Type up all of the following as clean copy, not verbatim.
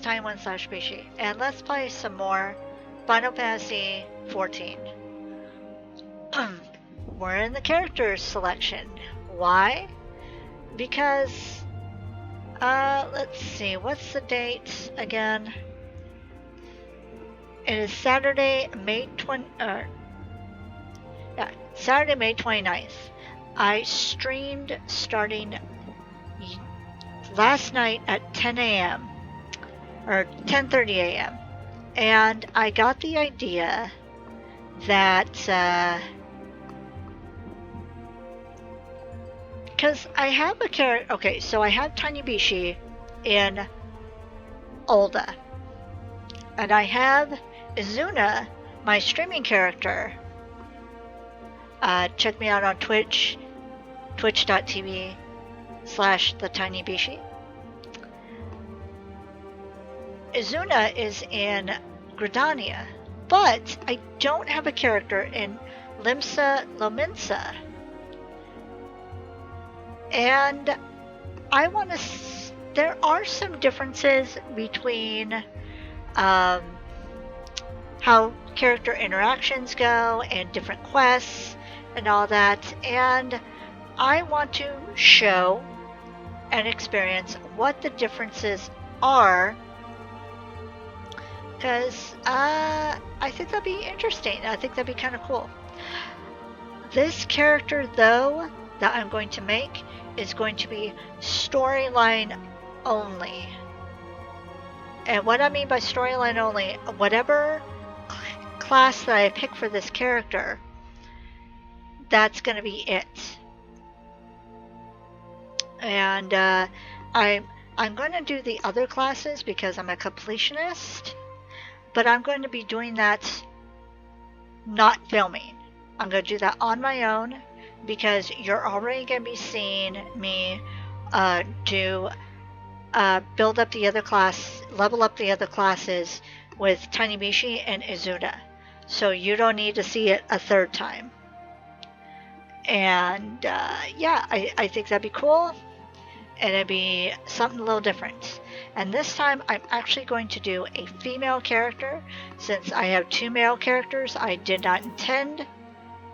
tiny1/Bishie, and let's play some more Final Fantasy XIV. We're in the characters selection. Why? Because, let's see, what's the date again? It is Saturday, May 29th. I streamed starting last night at 10 a.m. or 10:30 a.m. and I got the idea that because I have a character. Okay, so I have tinybishie in Ul'dah, and I have Izuna, my streaming character. Check me out on Twitch, twitch.tv/thetinybishie. Izuna is in Gridania, but I don't have a character in Limsa Lominsa. And I want to... There are some differences between how character interactions go and different quests and all that, and I want to show and experience what the differences are, because I think that'd be interesting. I think that'd be kind of cool. This character, though, that I'm going to make is going to be storyline only. And what I mean by storyline only, whatever class that I pick for this character, that's going to be it. And I'm going to do the other classes because I'm a completionist, but I'm going to be doing that not filming. I'm going to do that on my own because you're already going to be seeing me build up the other class, level up the other classes with tinybishie and Izuna. So you don't need to see it a third time. And yeah, I think that'd be cool. And it'd be something a little different. And this time I'm actually going to do a female character. Since I have two male characters, I did not intend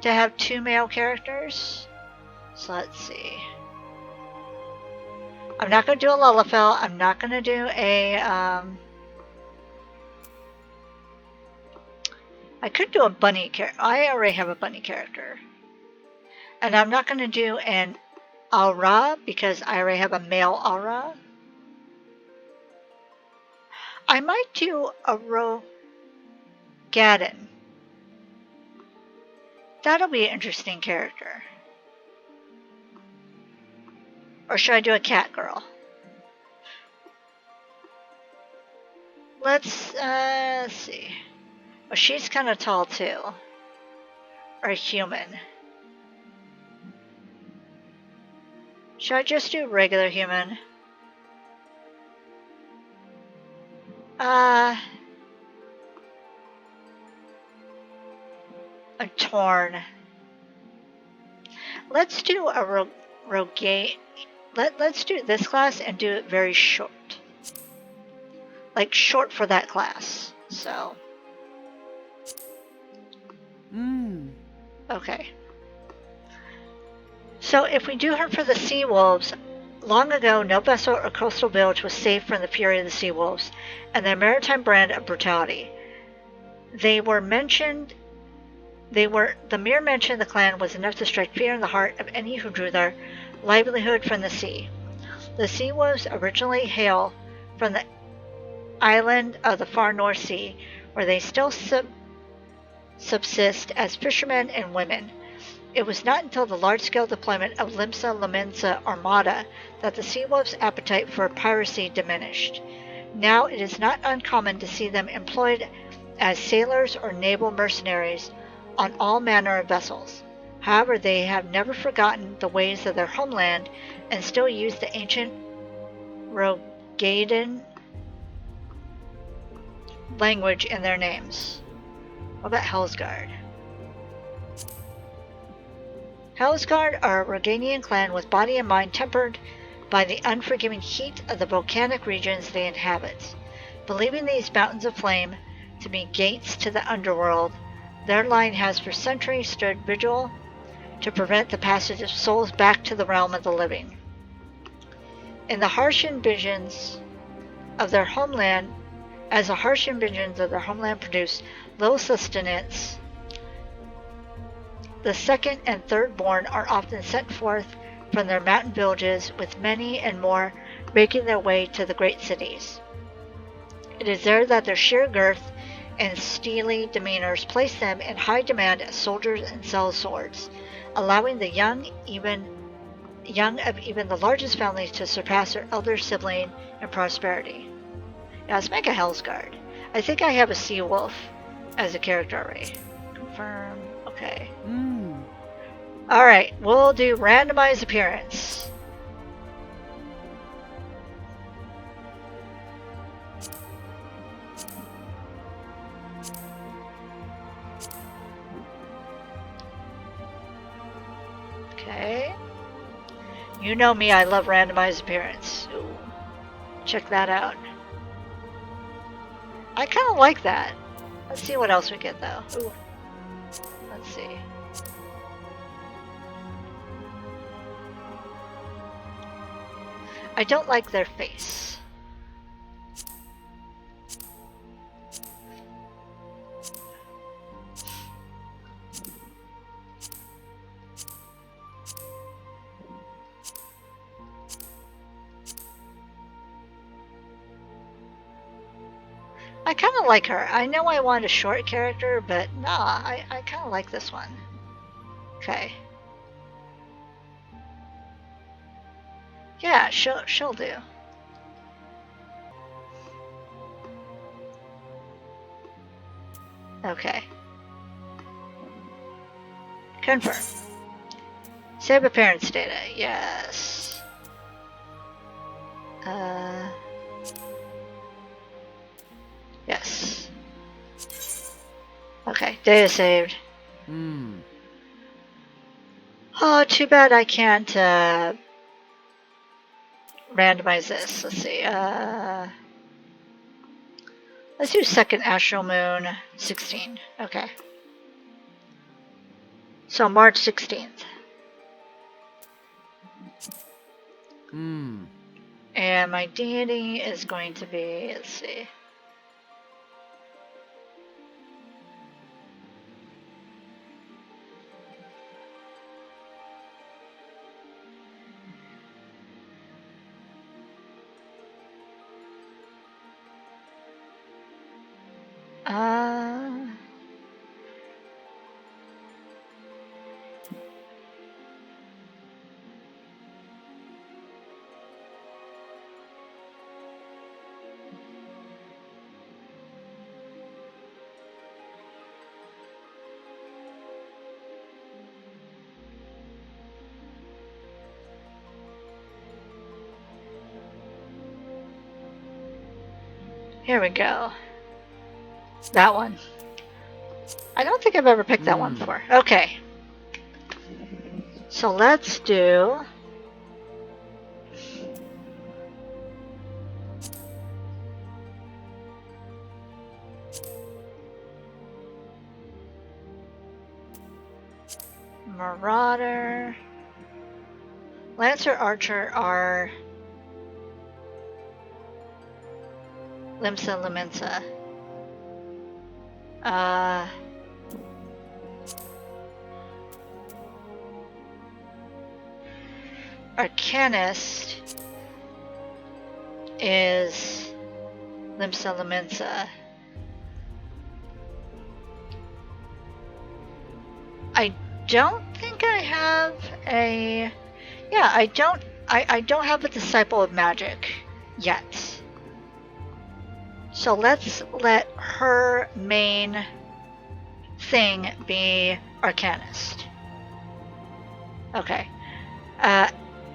to have two male characters. So let's see. I'm not going to do a Lullafell. I'm not going to do a... I could do a bunny character. I already have a bunny character. And I'm not going to do an Aura because I already have a male Aura. I might do a Rogadin. That'll be an interesting character. Or should I do a cat girl? Let's see. Well, she's kind of tall too. Or a human. Should I just do regular human? A Torn. Let's do a Rogate. Let's do this class and do it very short. Like short for that class. So. Okay. So if we do her for the sea wolves, long ago no vessel or coastal village was safe from the fury of the sea wolves and their maritime brand of brutality. The mere mention of the clan was enough to strike fear in the heart of any who drew their livelihood from the sea. The sea wolves originally hail from the island of the far North Sea, where they still subsist as fishermen and women. It was not until the large-scale deployment of Limsa Lominsa Armada that the sea wolves' appetite for piracy diminished. Now it is not uncommon to see them employed as sailors or naval mercenaries on all manner of vessels. However, they have never forgotten the ways of their homeland and still use the ancient Rogadin language in their names. What about Hellsguard? Hellsguard are a Roganian clan with body and mind tempered by the unforgiving heat of the volcanic regions they inhabit. Believing these mountains of flame to be gates to the underworld, their line has for centuries stood vigil to prevent the passage of souls back to the realm of the living. In the harsh visions of their homeland, as the harsh visions of their homeland produce little sustenance, the second and third born are often sent forth from their mountain villages, with many and more making their way to the great cities. It is there that their sheer girth and steely demeanors place them in high demand as soldiers and sellswords, allowing the young of even the largest families to surpass their elder sibling in prosperity. Now let's make a Hell's Guard. I think I have a sea wolf as a character already. Confirm. Okay. Alright, we'll do randomized appearance. Okay. You know me, I love randomized appearance. Ooh. Check that out. I kind of like that. Let's see what else we get though. Ooh. Let's see. I don't like their face. I kind of like her. I know I want a short character, but nah, I kind of like this one. Okay. Yeah, she'll do. Okay. Confirm. Save appearance data. Yes. Yes. Okay, data saved. Oh, too bad I can't randomize this. Let's see. Let's do second astral moon 16. Okay. So March 16th. And my deity is going to be, let's see. Here we go. That one. I don't think I've ever picked that one before. Okay. So let's do... Marauder... Lancer, Archer are... Limsa, Lamensa. Arcanist is Limsa, Lamensa. I don't think I have a... Yeah, I don't have a Disciple of Magic yet. So let's let her main thing be Arcanist. Okay.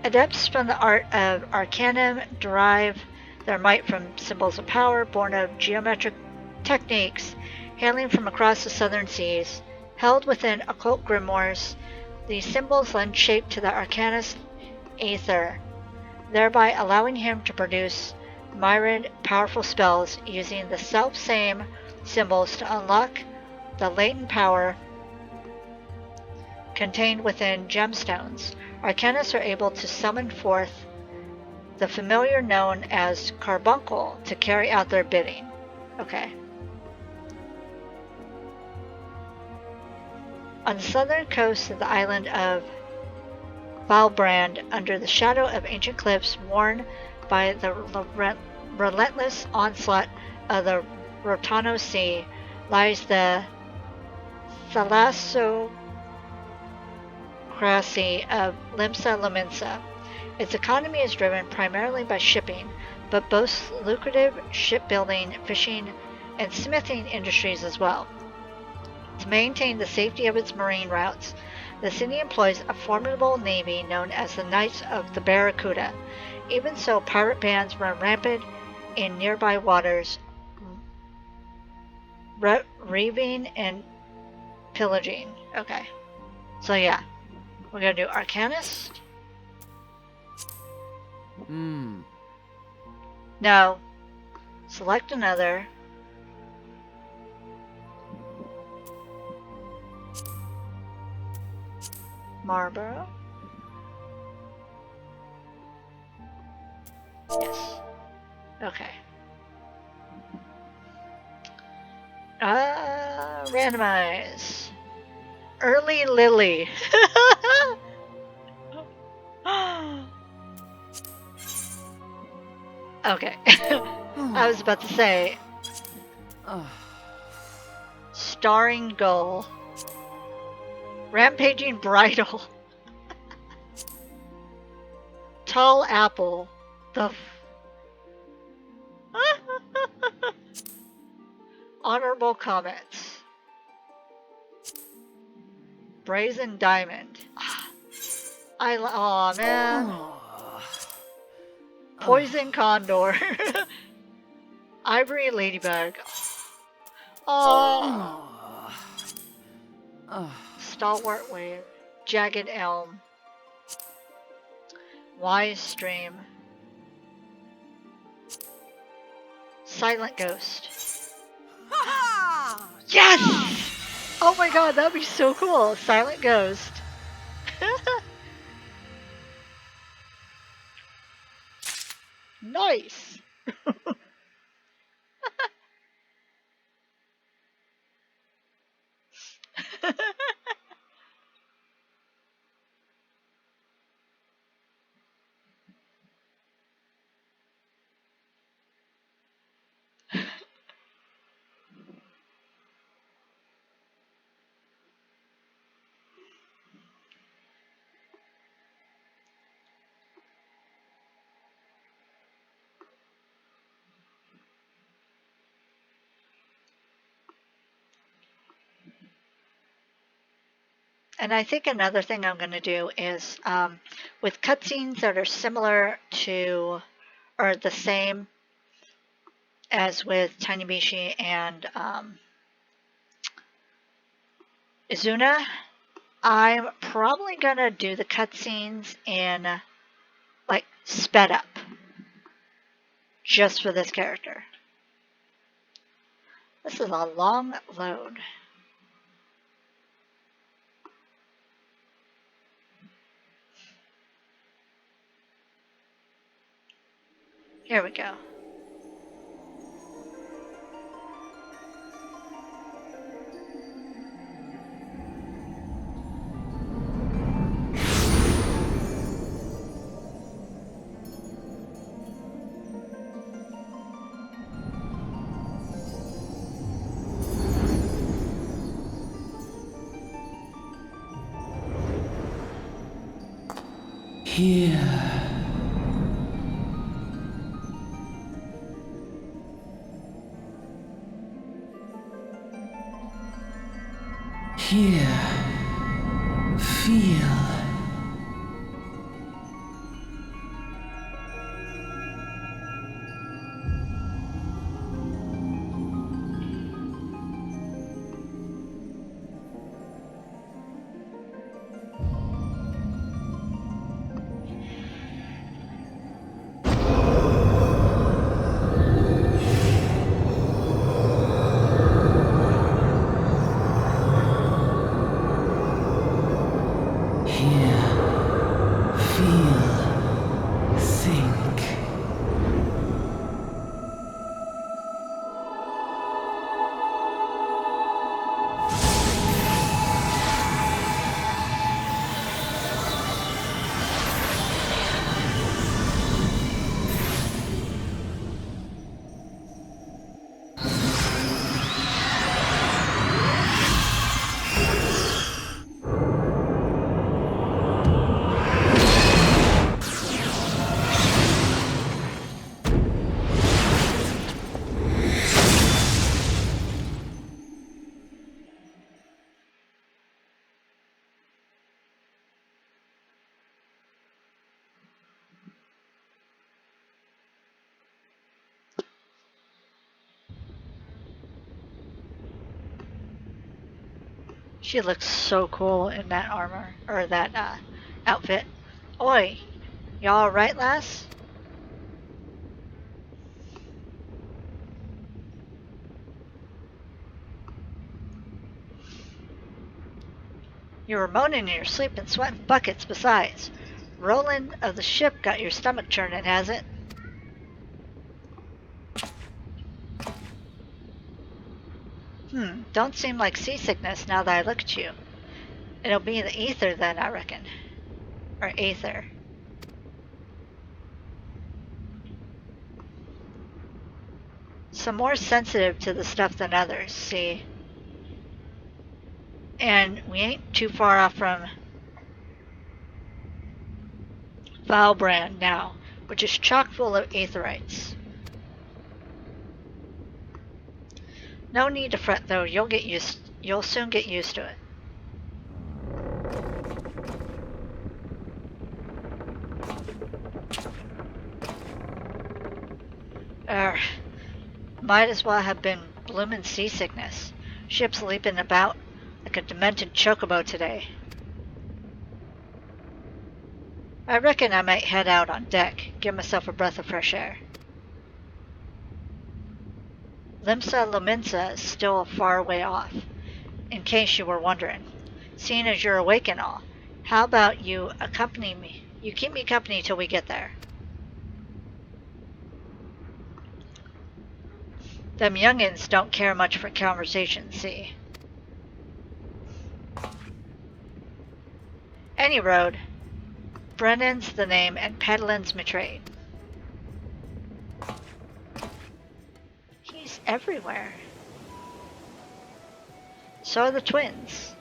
Adepts from the art of Arcanum derive their might from symbols of power born of geometric techniques hailing from across the southern seas. Held within occult grimoires, these symbols lend shape to the Arcanist aether, thereby allowing him to produce myriad powerful spells using the self-same symbols to unlock the latent power contained within gemstones. Arcanists are able to summon forth the familiar known as carbuncle to carry out their bidding. Okay. On the southern coast of the island of Valbrand, under the shadow of ancient cliffs worn by the relentless onslaught of the Rotano Sea, lies the thalassocracy of Limsa Lominsa. Its economy is driven primarily by shipping, but boasts lucrative shipbuilding, fishing, and smithing industries as well. To maintain the safety of its marine routes, the city employs a formidable navy known as the Knights of the Barracuda. Even so, pirate bands run rampant in nearby waters, reaving and pillaging. Okay. So yeah, we're gonna do Arcanist. No. Select another. Marlborough. Yes. Okay. Randomize. Early Lily. Okay. I was about to say. Starring Gull. Rampaging Bridal. Tall Apple. The Honorable Comments. Brazen Diamond. Aw, man. Poison Condor. Ivory Ladybug. Oh. Stalwart Wave. Jagged Elm. Wise Stream. Silent Ghost. Yes! Oh my god, that'd be so cool. Silent Ghost. Nice. And I think another thing I'm going to do is with cutscenes that are similar to or the same as with tinybishie and Izuna, I'm probably going to do the cutscenes in like sped up just for this character. This is a long load. Here we go. Here. Here. Feel. She looks so cool in that armor, or that outfit. Oi, y'all alright, lass? You were moaning in your sleep and sweating buckets besides. Rolling of the ship got your stomach churning, has it? Don't seem like seasickness now that I look at you. It'll be the ether then, I reckon. Or aether. Some more sensitive to the stuff than others, see? And we ain't too far off from Valbrand now, which is chock full of aetherites. No need to fret though, you'll soon get used to it. Might as well have been bloomin' seasickness. Ship's leaping about like a demented chocobo today. I reckon I might head out on deck, give myself a breath of fresh air. Limsa Lominsa is still a far way off, in case you were wondering. Seeing as you're awake and all, how about you accompany me? You keep me company till we get there. Them youngins don't care much for conversation, see? Any road. Brennan's the name and Pedlin's my trade. He's everywhere. So are the twins.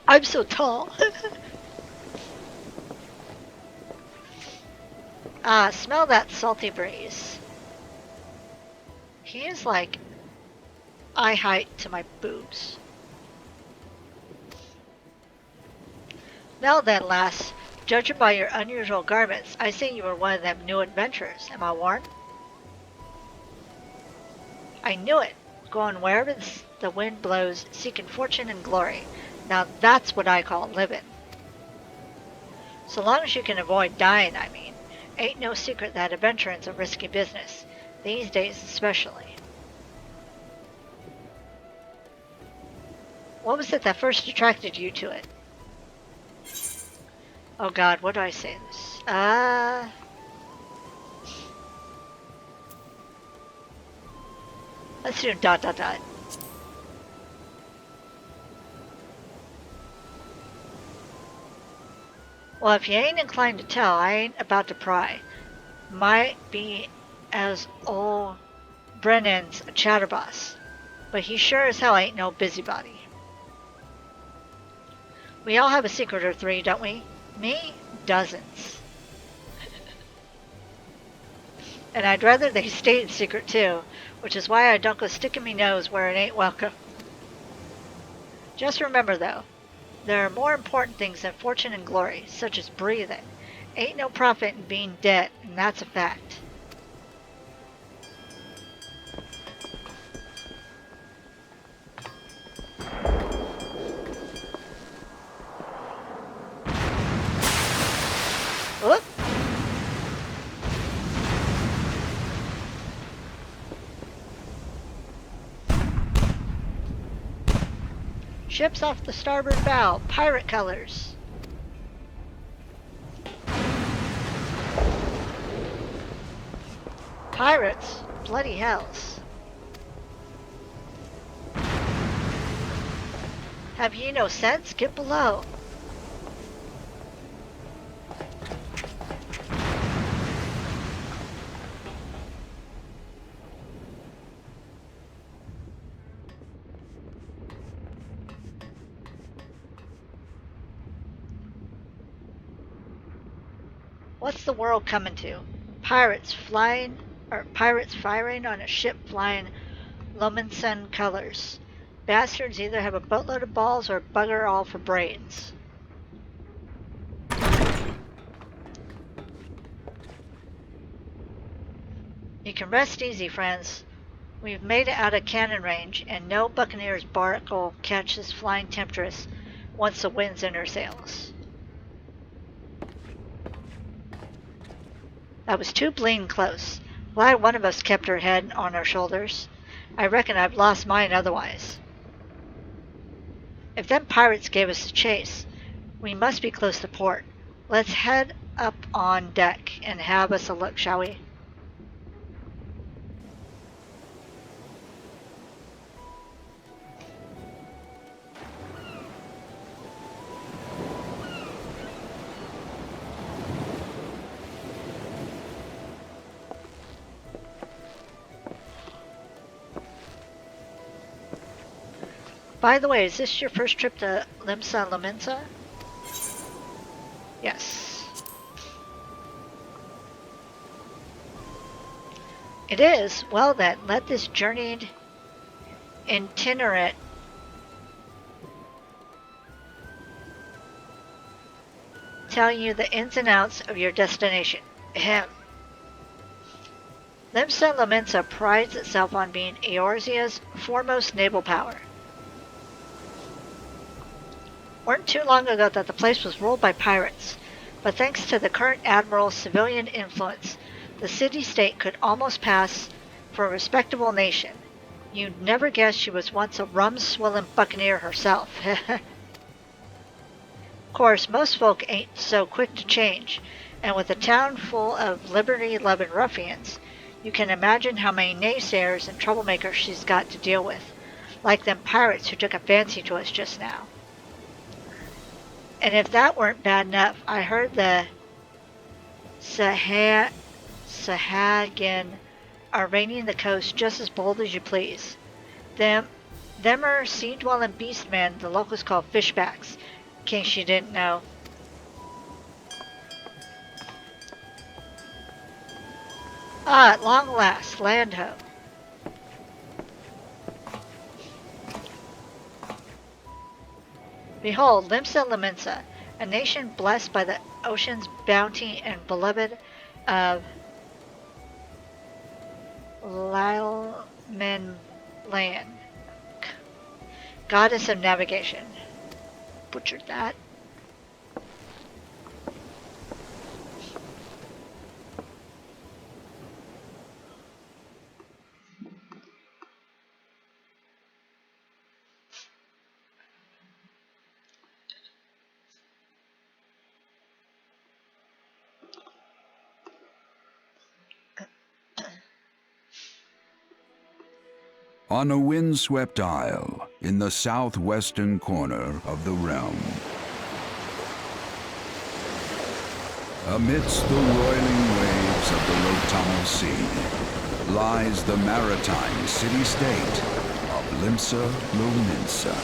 I'm so tall. Smell that salty breeze. He is like eye height to my boobs. Now then, lass, judging by your unusual garments, I say you are one of them new adventurers. Am I warned? I knew it. Going wherever the wind blows, seeking fortune and glory. Now that's what I call living. So long as you can avoid dying, I mean. Ain't no secret that adventuring's a risky business. These days especially. What was it that first attracted you to it? Oh god, what do I say this? Let's do ... Well, if you ain't inclined to tell, I ain't about to pry. Might be as old Brennan's a chatterboss, but he sure as hell ain't no busybody. We all have a secret or three, don't we? Me? Dozens. And I'd rather they stayed secret too, which is why I don't go sticking me nose where it ain't welcome. Just remember though, there are more important things than fortune and glory, such as breathing. Ain't no profit in being dead, and that's a fact. Whoop! Ship's off the starboard bow, pirate colors. Pirates? Bloody hells. Have ye no sense? Get below. What's the world coming to? Pirates firing on a ship flying Lominsen colors. Bastards either have a boatload of balls or bugger all for brains. You can rest easy, friends. We've made it out of cannon range, and no buccaneer's bark will catch this flying temptress once the wind's in her sails. That was too bleeding close. Glad one of us kept her head on our shoulders. I reckon I've lost mine otherwise. If them pirates gave us a chase, we must be close to port. Let's head up on deck and have us a look, shall we? By the way, is this your first trip to Limsa Lominsa? Yes. It is? Well then, let this journeyed itinerant tell you the ins and outs of your destination. Ahem. Limsa Lominsa prides itself on being Eorzea's foremost naval power. Weren't too long ago that the place was ruled by pirates, but thanks to the current admiral's civilian influence, the city-state could almost pass for a respectable nation. You'd never guess she was once a rum-swilling buccaneer herself. Of course, most folk ain't so quick to change, and with a town full of liberty-loving ruffians, you can imagine how many naysayers and troublemakers she's got to deal with, like them pirates who took a fancy to us just now. And if that weren't bad enough, I heard the Sahagin are raiding the coast just as bold as you please. Them are sea-dwelling beast men the locals call fishbacks, in case you didn't know. Ah, at long last, land ho. Behold, Limsa Lominsa, a nation blessed by the ocean's bounty and beloved of Lilmen land, goddess of navigation. Butchered that. On a windswept isle in the southwestern corner of the realm, amidst the roiling waves of the Lotamo Sea, lies the maritime city-state of Limsa Lominsa.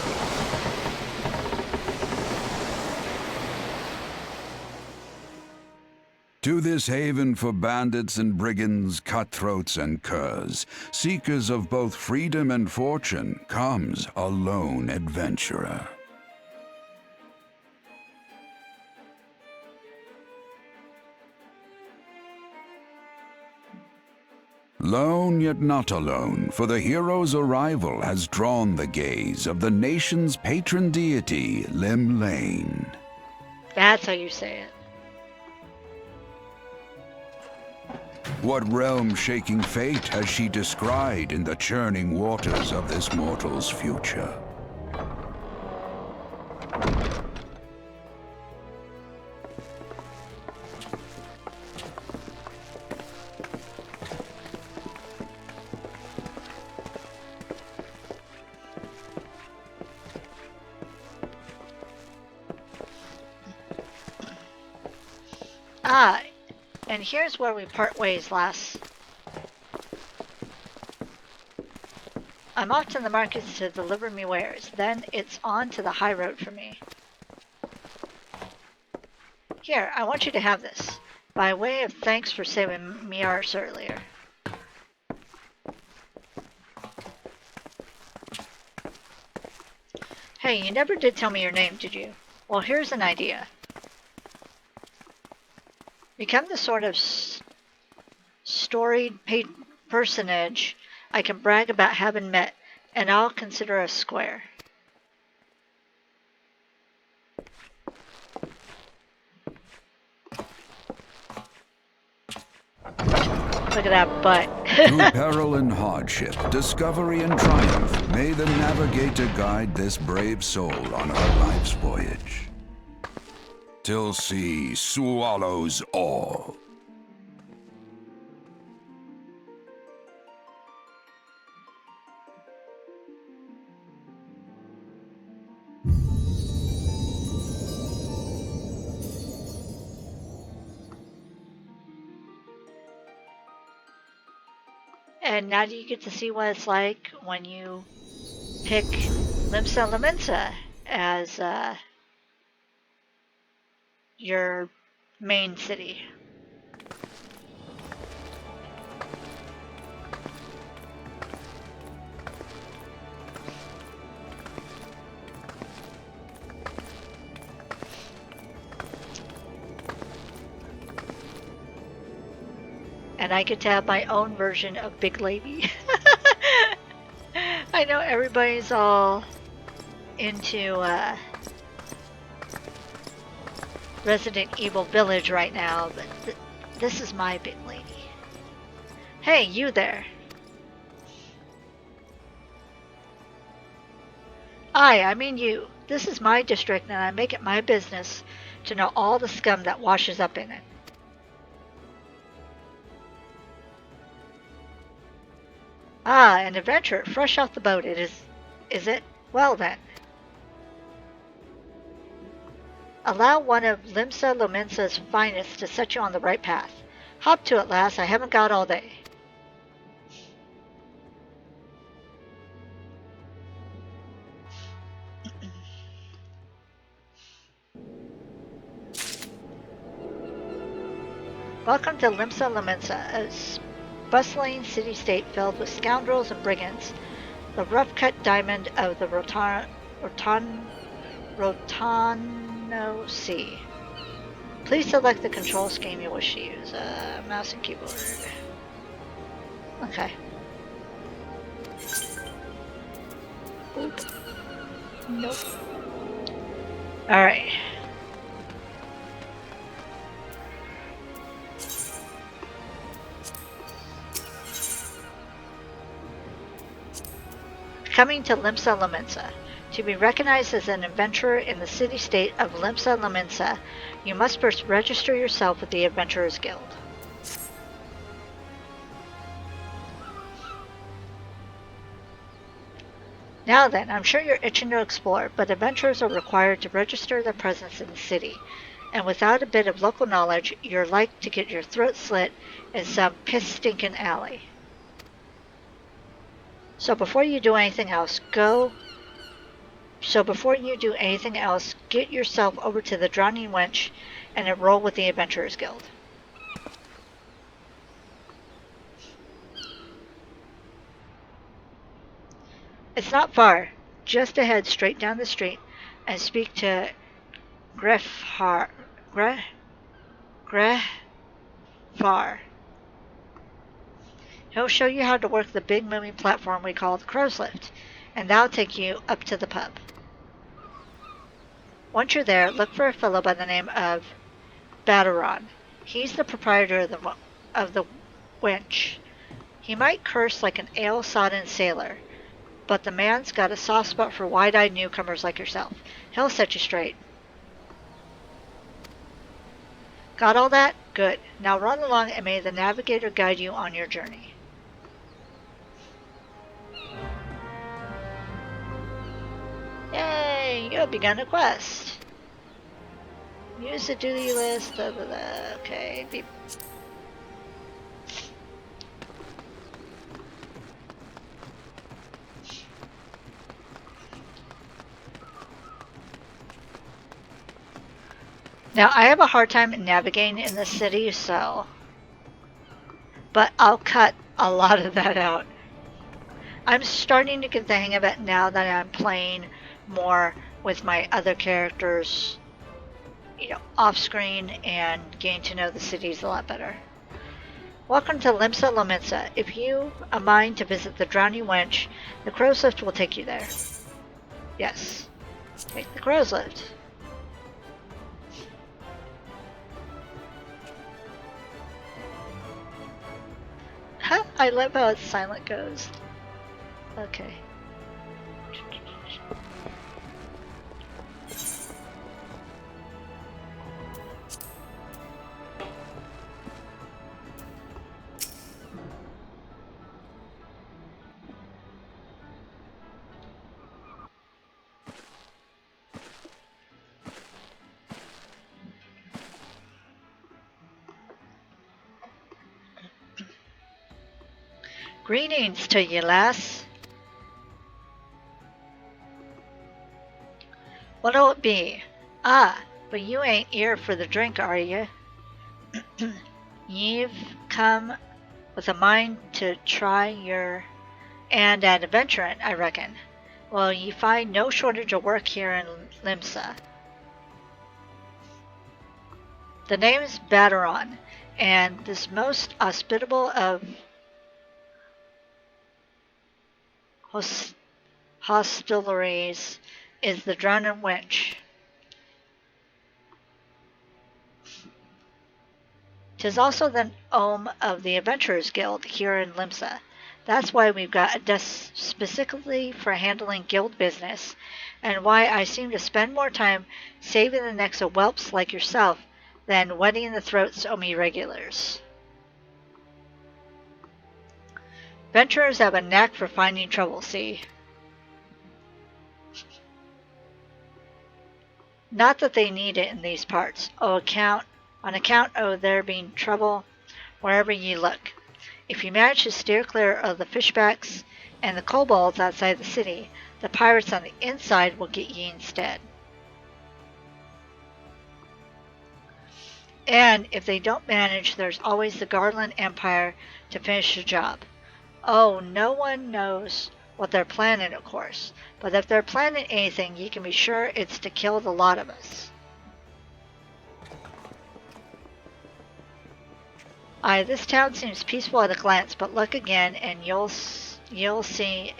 To this haven for bandits and brigands, cutthroats and curs, seekers of both freedom and fortune, comes a lone adventurer. Lone yet not alone, for the hero's arrival has drawn the gaze of the nation's patron deity, Limlane. That's how you say it. What realm-shaking fate has she descried in the churning waters of this mortal's future? Ah, and here's where we part ways, lass. I'm off to the markets to deliver me wares, then it's on to the high road for me. Here, I want you to have this, by way of thanks for saving me arse earlier. Hey, you never did tell me your name, did you? Well, here's an idea. Become the sort of storied personage I can brag about having met, and I'll consider us square. Look at that butt. Through peril and hardship, discovery and triumph, may the navigator guide this brave soul on her life's voyage. Till sea swallows all. And now do you get to see what it's like when you pick Limsa Lamensa as your main city. And I get to have my own version of Big Lady. I know everybody's all into Resident Evil Village right now, but this is my Big Lady. Hey, you there. I mean you. This is my district and I make it my business to know all the scum that washes up in it. Ah, an adventure, fresh off the boat, is it? Well then. Allow one of Limsa Lomensa's finest to set you on the right path. Hop to it, lass, I haven't got all day. Welcome to Limsa Lomensa, a bustling city-state filled with scoundrels and brigands, the rough-cut diamond of the Rotano Sea. Please select the control scheme you wish to use. Mouse and keyboard. Okay. Oop. Nope. Alright. Coming to Limsa Lomensa. To be recognized as an adventurer in the city-state of Limsa Lomensa, you must first register yourself with the Adventurers Guild. Now then, I'm sure you're itching to explore, but adventurers are required to register their presence in the city, and without a bit of local knowledge, you're like to get your throat slit in some piss-stinking alley. So before you do anything else, get yourself over to the Drowning Wench and enroll with the Adventurers Guild. It's not far. Just ahead, straight down the street, and speak to Grefar. He'll show you how to work the big moving platform we call the Crow's Lift, and that'll take you up to the pub. Once you're there, look for a fellow by the name of Bataron. He's the proprietor of the wench. He might curse like an ale-sodden sailor, but the man's got a soft spot for wide-eyed newcomers like yourself. He'll set you straight. Got all that? Good. Now run along and may the navigator guide you on your journey. Yay! You have begun a quest. Use the duty list. Blah, blah, blah. Okay. Beep. Now, I have a hard time navigating in the city, but I'll cut a lot of that out. I'm starting to get the hang of it now that I'm playing more with my other characters, off screen and getting to know the cities a lot better. Welcome to Limsa Lominsa. If you a mind to visit the Drowning Wench, the crow's lift will take you there. Yes, take the crow's lift. Huh? I love how it's silent goes. Okay. Greetings to ye, lass. What'll it be? Ah, but you ain't here for the drink, are ye? Ye've come with a mind to try your and at adventuring, I reckon. Well, ye find no shortage of work here in Limsa. The name's Baderon, and this most hospitable of hostelries is the Drowning Wench. 'Tis also the home of the Adventurers Guild here in Limsa. That's why we've got a desk specifically for handling guild business, and why I seem to spend more time saving the necks of whelps like yourself than wetting the throats o' me regulars. Adventurers have a knack for finding trouble, see? Not that they need it in these parts, on account of there being trouble wherever ye look. If you manage to steer clear of the fishbacks and the kobolds outside the city, the pirates on the inside will get ye instead. And if they don't manage, there's always the Garland Empire to finish the job. Oh, no one knows what they're planning, of course, but if they're planning anything, you can be sure it's to kill the lot of us. Aye, this town seems peaceful at a glance, but look again and you'll see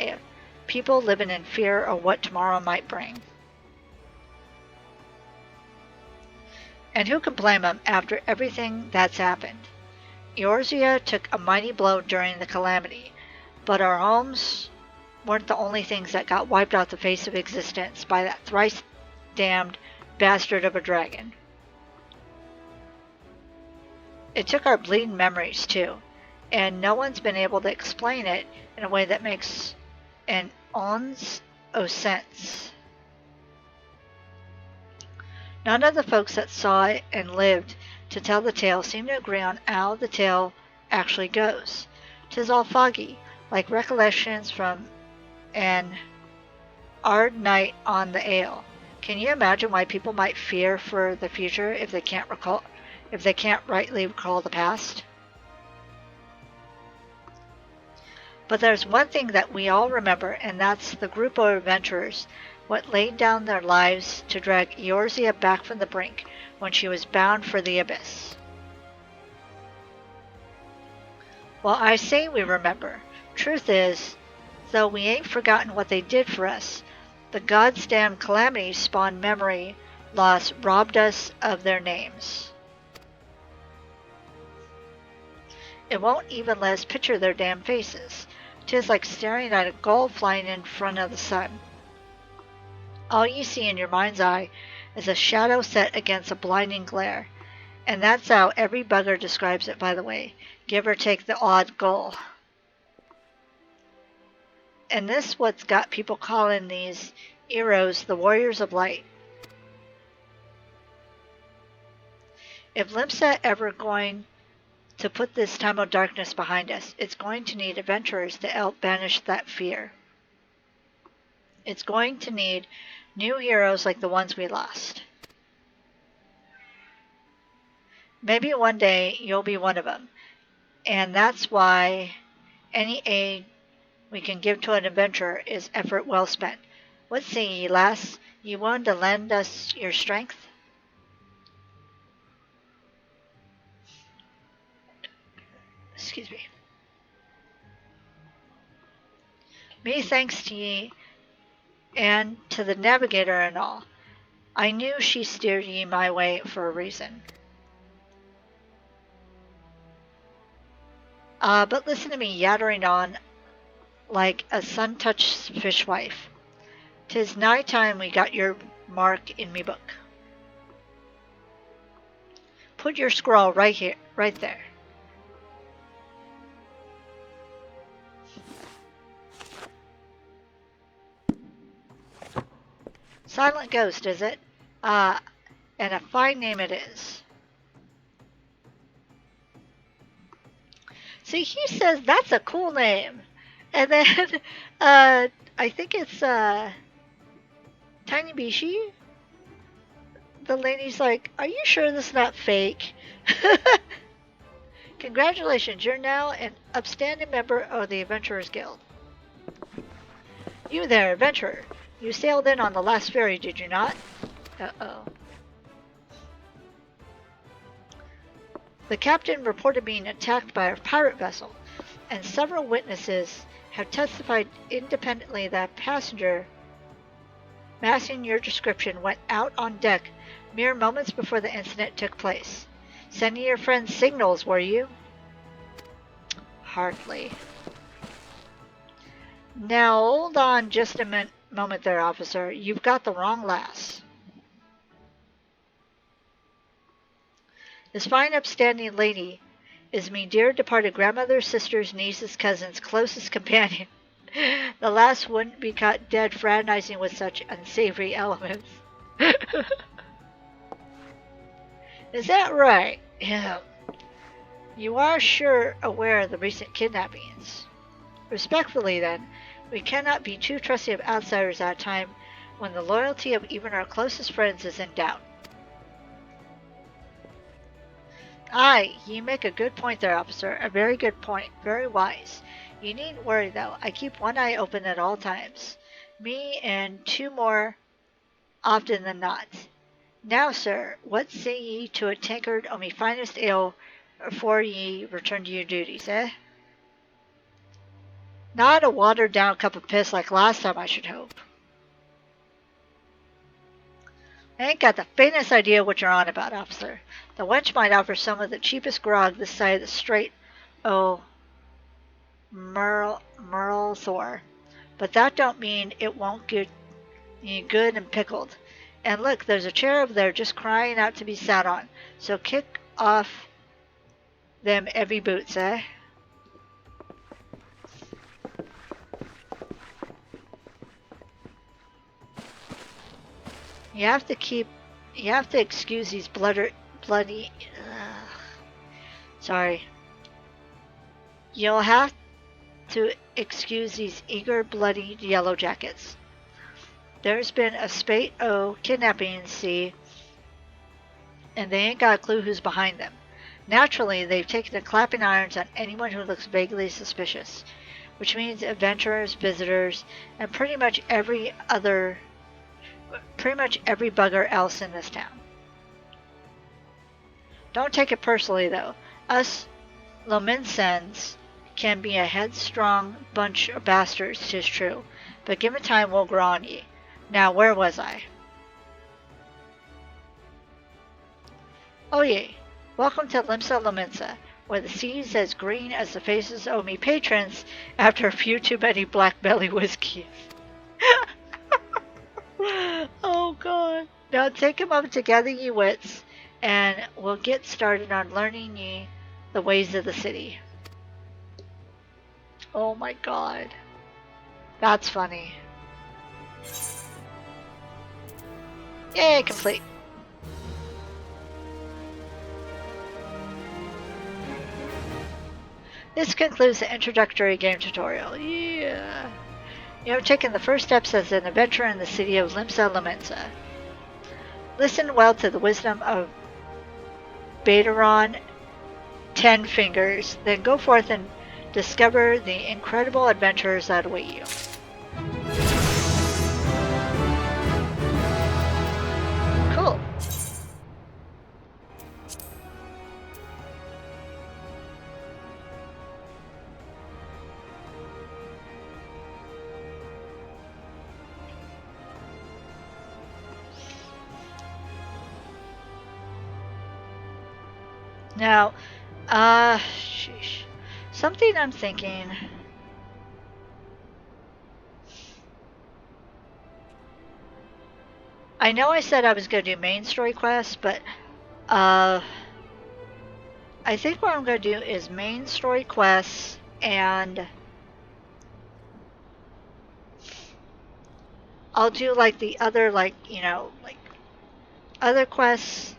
people living in fear of what tomorrow might bring. And who can blame them after everything that's happened? Eorzea took a mighty blow during the calamity, but our homes weren't the only things that got wiped off the face of existence by that thrice-damned bastard of a dragon. It took our bleeding memories, too, and no one's been able to explain it in a way that makes an ounce of sense. None of the folks that saw it and lived to tell the tale seem to agree on how the tale actually goes. 'Tis all foggy, like recollections from an hard night on the ale. Can you imagine why people might fear for the future if they can't rightly recall the past? But there's one thing that we all remember, and that's the group of adventurers what laid down their lives to drag Eorzea back from the brink when she was bound for the abyss. Well, I say we remember. Truth is, though we ain't forgotten what they did for us, the God's damn calamity spawned memory loss robbed us of their names. It won't even let us picture their damn faces. 'Tis like staring at a gull flying in front of the sun. All you see in your mind's eye is a shadow set against a blinding glare. And that's how every bugger describes it, by the way, give or take the odd gull. And this what's got people calling these heroes the Warriors of Light. If Limsa ever going to put this time of darkness behind us, it's going to need adventurers to help banish that fear. It's going to need new heroes like the ones we lost. Maybe one day you'll be one of them, and that's why any aid we can give to an adventurer is effort well spent. What say ye, lass? Ye willing to lend us your strength? Excuse me. Me thanks to ye, and to the navigator and all. I knew she steered ye my way for a reason. But listen to me yattering on like a sun-touched fishwife. 'Tis nigh time we got your mark in me book. Put your scrawl right here, right there. Silent Ghost, is it? Ah, and a fine name it is. See, he says that's a cool name. And then, I think it's, tinybishie. The lady's like, are you sure this is not fake? Congratulations, you're now an upstanding member of the Adventurers Guild. You there, adventurer. You sailed in on the last ferry, did you not? Uh-oh. The captain reported being attacked by a pirate vessel, and several witnesses have testified independently that a passenger matching your description went out on deck mere moments before the incident took place. Sending your friends signals, were you? Hardly. Now, hold on just a moment there, officer. You've got the wrong lass. This fine upstanding lady is me dear departed grandmother's sister's niece's cousin's closest companion. The lass wouldn't be caught dead fraternizing with such unsavory elements. Is that right? Yeah. You are sure aware of the recent kidnappings. Respectfully, then, we cannot be too trusting of outsiders at a time when the loyalty of even our closest friends is in doubt. Aye, ye make a good point there, officer. A very good point. Very wise. You needn't worry, though. I keep one eye open at all times. Me and two more often than not. Now, sir, what say ye to a tankard o' me finest ale afore ye return to your duties, eh? Not a watered-down cup of piss like last time, I should hope. I ain't got the faintest idea what you're on about, officer. The wench might offer some of the cheapest grog this side of the Strait o' Thor, but that don't mean it won't get you good and pickled. And look, there's a chair over there just crying out to be sat on, so kick off them heavy boots, eh? You have to excuse these bloody, sorry. You'll have to excuse these eager, bloody yellow jackets. There's been a spate o' kidnapping, see, and they ain't got a clue who's behind them. Naturally, they've taken the clapping irons on anyone who looks vaguely suspicious, which means adventurers, visitors, and pretty much every bugger else in this town. Don't take it personally, though. Us Lomensens can be a headstrong bunch of bastards, 'tis true, but given time we'll grow on ye. Now, where was I? Oh ye, welcome to Limsa Lomensa, where the sea's as green as the faces o' me patrons after a few too many black belly whiskeys. Oh God. Now take a moment to gather ye wits, and we'll get started on learning ye the ways of the city. Oh my God. That's funny. Yay, complete. This concludes the introductory game tutorial. Yeah. You have taken the first steps as an adventurer in the city of Limsa Lomensa. Listen well to the wisdom of Baderon Ten Fingers, then go forth and discover the incredible adventures that await you. Now, sheesh. Something I'm thinking. I know I said I was going to do main story quests, but uh, I think what I'm going to do is main story quests, and I'll do like the other, like, like other quests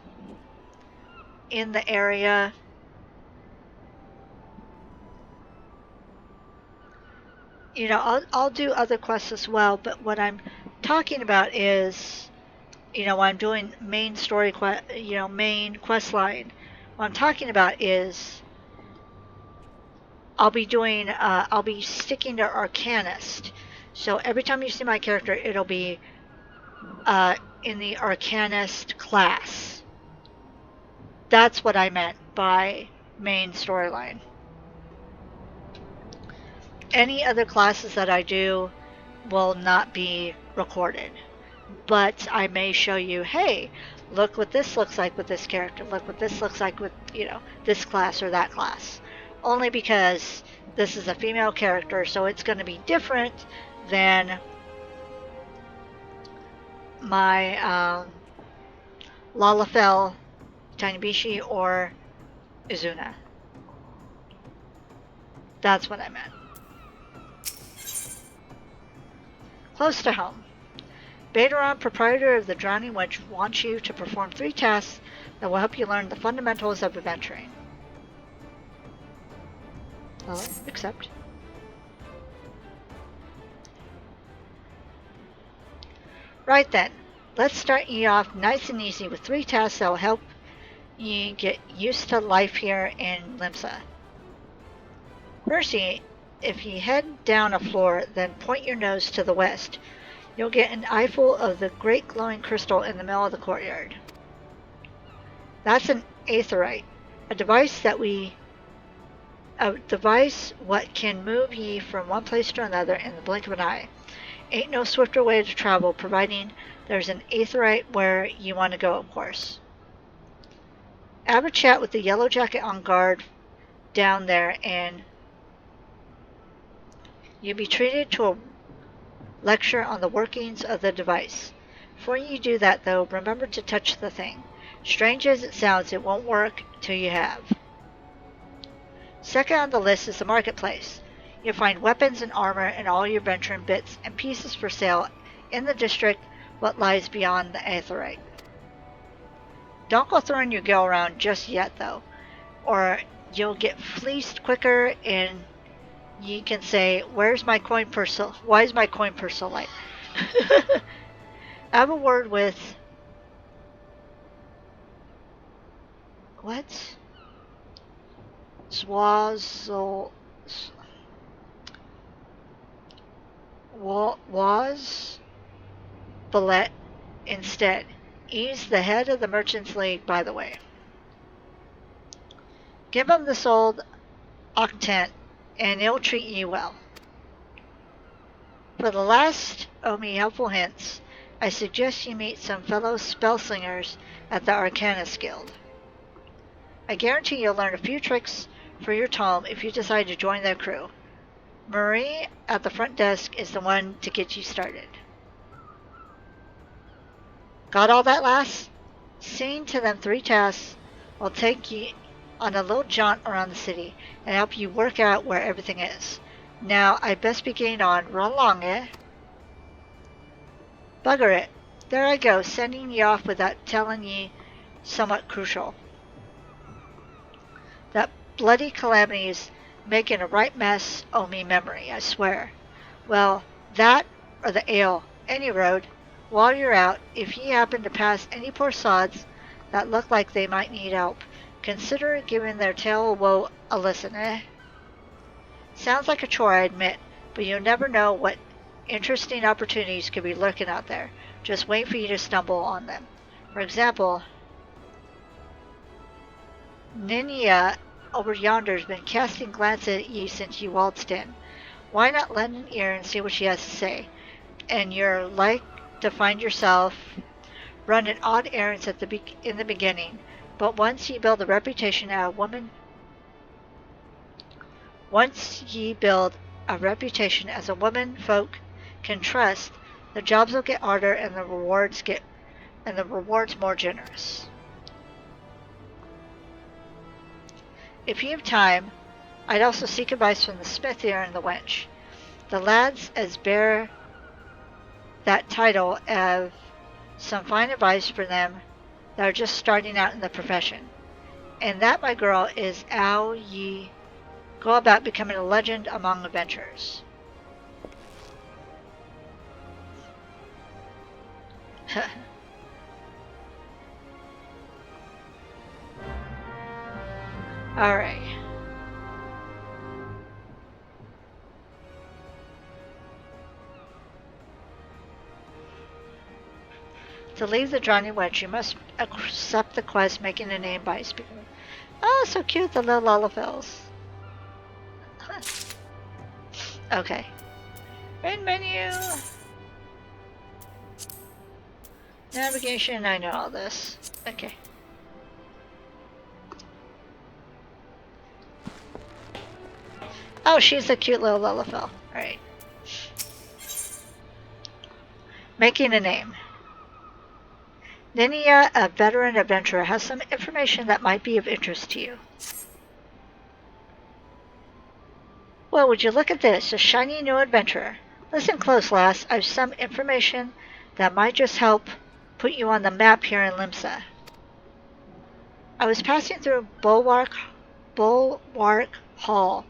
in the area. I'll do other quests as well, but what I'm talking about is, when I'm doing main story main quest line, what I'm talking about is I'll be sticking to Arcanist. So every time you see my character, it'll be in the Arcanist class. That's what I meant by main storyline. Any other classes that I do will not be recorded, but I may show you, hey, look what this looks like with this character, look what this looks like with, this class or that class. Only because this is a female character, so it's going to be different than my Lalafell, tinybishie, or Izuna. That's what I meant. Close to home. Baderon, proprietor of the Drowning Witch, wants you to perform 3 tasks that will help you learn the fundamentals of adventuring. I'll accept. Right then, let's start you off nice and easy with 3 tasks that will help you get used to life here in Limsa. Firstly, if you head down a floor, then point your nose to the west. You'll get an eyeful of the great glowing crystal in the middle of the courtyard. That's an aetherite, a device what can move ye from one place to another in the blink of an eye. Ain't no swifter way to travel, providing there's an aetherite where you want to go, of course. Have a chat with the yellow jacket on guard down there, and you'll be treated to a lecture on the workings of the device. Before you do that, though, remember to touch the thing. Strange as it sounds, it won't work till you have. Second on the list is the marketplace. You'll find weapons and armor and all your venturing bits and pieces for sale in the district what lies beyond the aetherite. Don't go throwing your gil around just yet, though, or you'll get fleeced quicker, and you can say, where's my coin purse? Why is my coin purse so light? Have a word with... What? Swazzle... Was Ballet instead. He's the head of the Merchants League, by the way. Give him this old octant, and he'll treat you well. For the last of me helpful hints, I suggest you meet some fellow spellslingers at the Arcanist Guild. I guarantee you'll learn a few tricks for your tome if you decide to join their crew. Marie at the front desk is the one to get you started. Got all that, lass? Seeing to them 3 tasks will take you on a little jaunt around the city and help you work out where everything is. Now, I best be getting on. Run along, eh? Bugger it. There I go, sending ye off without telling ye somewhat crucial. That bloody calamity is making a right mess o' me memory, I swear. Well, that or the ale, any road. While you're out, if ye happen to pass any poor sods that look like they might need help, consider giving their tale of woe a listen, eh? Sounds like a chore, I admit, but you'll never know what interesting opportunities could be lurking out there. Just wait for you to stumble on them. For example, Ninia over yonder's been casting glances at ye since you waltzed in. Why not lend an ear and see what she has to say? And you're like to find yourself running odd errands in the beginning, But once ye build a reputation as a woman, folk can trust, the jobs will get harder and the rewards more generous. If ye have time, I'd also seek advice from the smith here and the wench. The lads as bear that title have some fine advice for them that are just starting out in the profession. And that, my girl, is how ye go about becoming a legend among adventurers. Alright. To leave the Johnny Wedge, you must accept the quest making a name by speaking. Oh, so cute, the little Lullafels. Okay. Main menu. Navigation, I know all this. Okay. Oh, she's a cute little Lullafel. Alright. Making a name. Ninia, a veteran adventurer, has some information that might be of interest to you. Well, would you look at this, a shiny new adventurer. Listen close, lass. I've some information that might just help put you on the map here in Limsa. I was passing through Bulwark Hall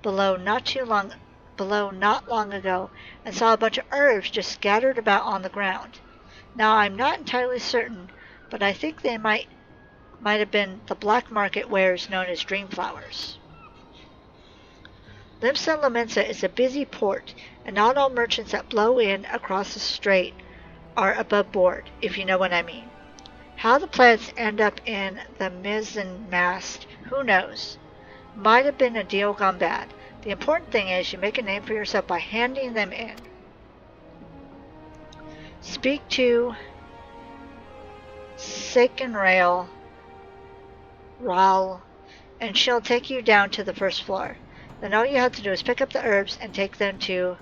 below not long ago and saw a bunch of herbs just scattered about on the ground. Now I'm not entirely certain, but I think they might have been the black market wares known as dream flowers. Limsa Lamensa is a busy port, and not all merchants that blow in across the strait are above board, if you know what I mean. How the plants end up in the mizzen mast, who knows? Might have been a deal gone bad. The important thing is you make a name for yourself by handing them in. Speak to Ral, and she'll take you down to the first floor. Then all you have to do is pick up the herbs and take them to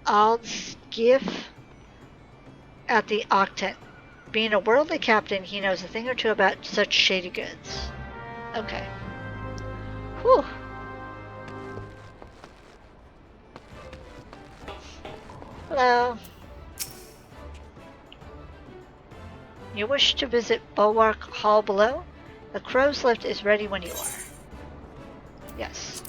Aldskiff at the Octant. Being a worldly captain, he knows a thing or two about such shady goods. Okay. Whew. Hello. You wish to visit Bulwark Hall below? The crow's lift is ready when you are. Yes.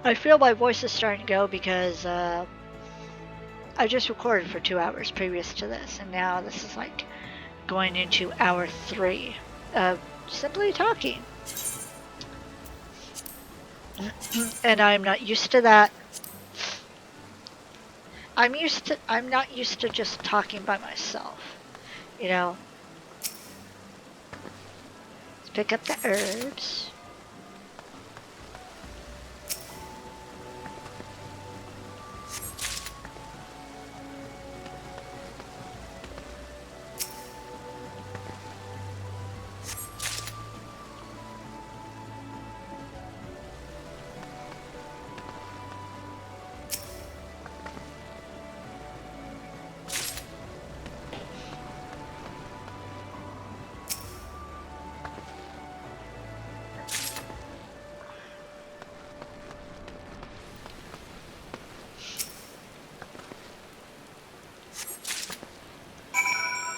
I feel my voice is starting to go because I just recorded for 2 hours previous to this, and now this is like going into hour 3 of simply talking. And I'm not used to that. I'm not used to just talking by myself, you know. Let's pick up the herbs.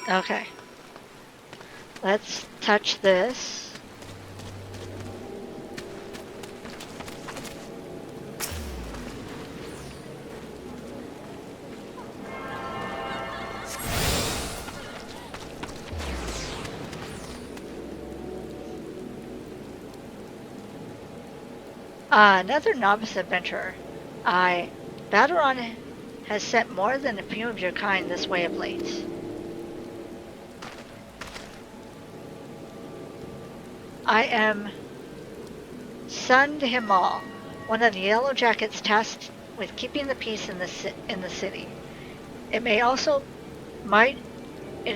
Okay. Let's touch this. Another novice adventurer. Baderon has sent more than a few of your kind this way of late. I am Sun Himal, one of the Yellow Jackets tasked with keeping the peace in the city. It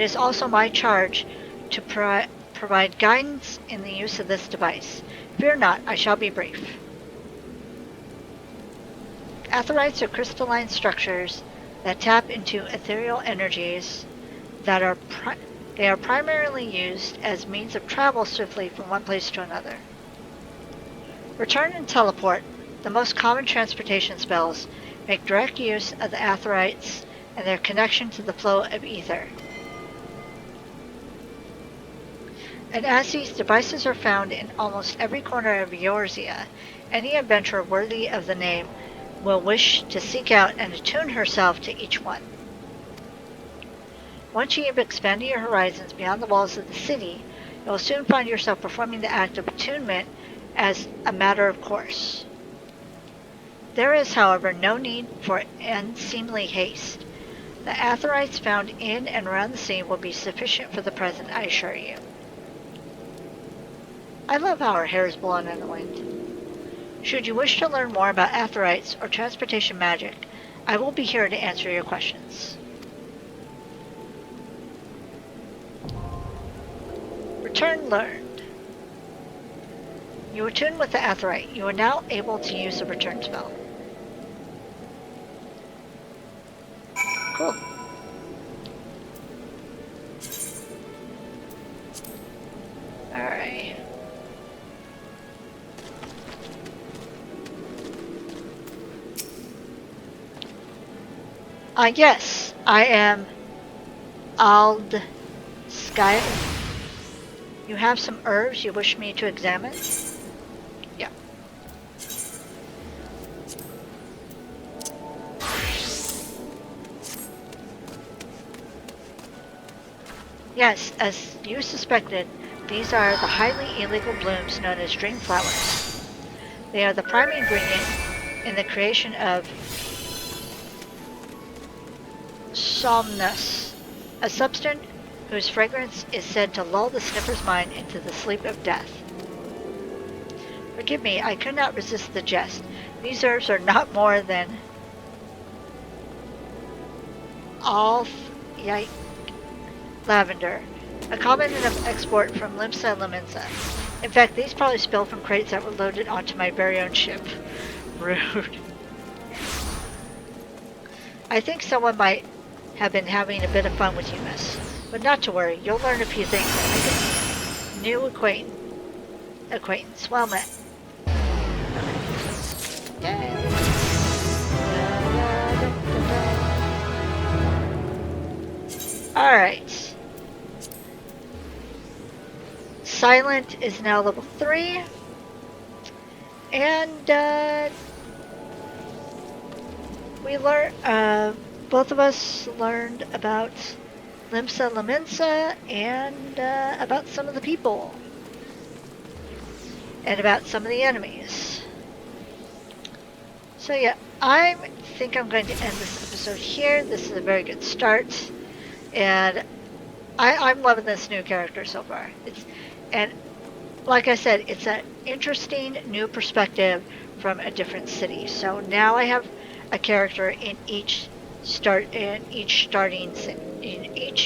is also my charge to provide guidance in the use of this device. Fear not, I shall be brief. Aetherites are crystalline structures that tap into ethereal energies that are primarily used as means of travel swiftly from one place to another. Return and teleport, the most common transportation spells, make direct use of the Aetherites and their connection to the flow of ether. And as these devices are found in almost every corner of Eorzea, any adventurer worthy of the name will wish to seek out and attune herself to each one. Once you have expanded your horizons beyond the walls of the city, you will soon find yourself performing the act of attunement as a matter of course. There is, however, no need for unseemly haste. The Aetherites found in and around the sea will be sufficient for the present, I assure you. I love how her hair is blowing in the wind. Should you wish to learn more about Aetherites or transportation magic, I will be here to answer your questions. Return learned. You attune with the Aetherite. You are now able to use the return spell. Cool. Alright. Yes, I am Ald Sky. You have some herbs you wish me to examine? Yeah. Yes, as you suspected, these are the highly illegal blooms known as dream flowers. They are the prime ingredient in the creation of somnus, a substance whose fragrance is said to lull the sniffer's mind into the sleep of death. Forgive me, I could not resist the jest. These herbs are not more than lavender, a common enough export from Limsa Lamensa. In fact, these probably spilled from crates that were loaded onto my very own ship. Rude. I think someone might have been having a bit of fun with you, miss. But not to worry, you'll learn a few things that make a new acquaintance. Well met. Yay! Alright. Silent is now level 3. And, we learned, both of us learned about Limsa Lamensa and about some of the people. And about some of the enemies. So yeah, I think I'm going to end this episode here. This is a very good start. And I'm loving this new character so far. And like I said, it's an interesting new perspective from a different city. So now I have a character in each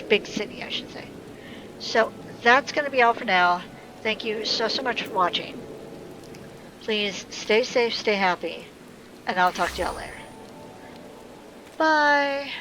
big city, I should say. So that's going to be all for now. Thank you so much for watching. Please stay safe, stay happy, and I'll talk to y'all later. Bye.